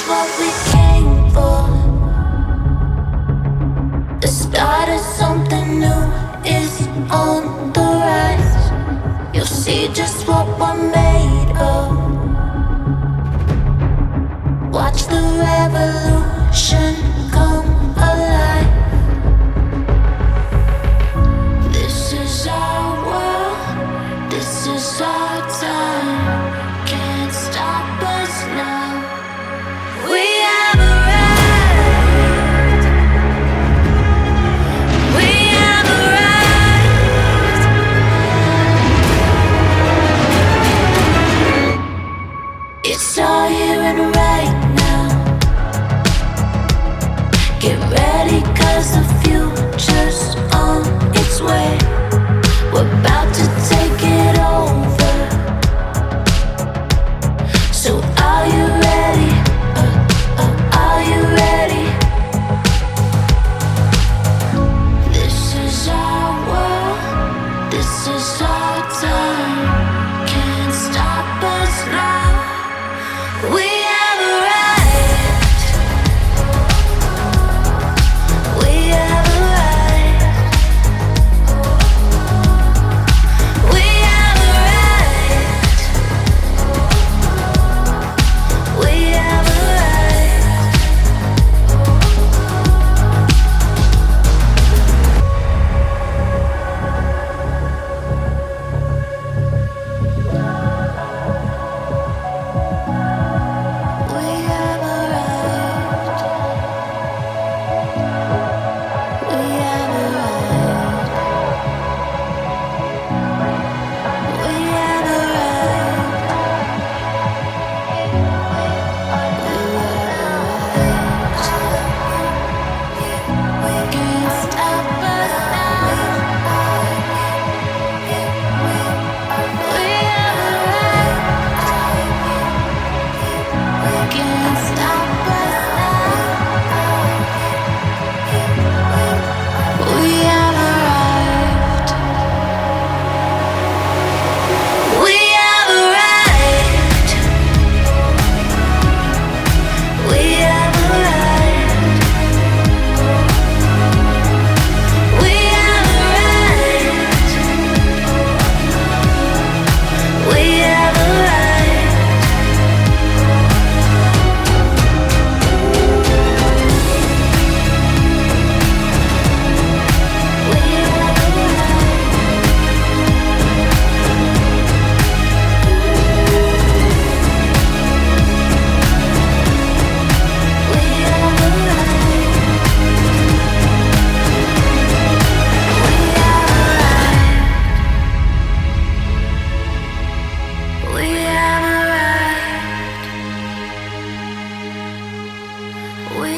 what we came for. The start of something new is on the rise. You'll see just what we're made of. Watch the revolution come alive. This is our world, this is our time. Can't stop us now. We have arrived. We have arrived. It's all here and right now. Get ready, 'cause the future's on its way. We're about to take it over. So are you ready? Are you ready? This is our world, this is our time. Can't stop us now. We have arrived. We have arrived. We have arrived. We have arrived. We have arrived. We have arrived. We have arrived. Can't stop us now. We have arrived. Can't stop us now. We have arrived. We have arrived. We have arrived. We have arrived. We have arrived. We have arrived. We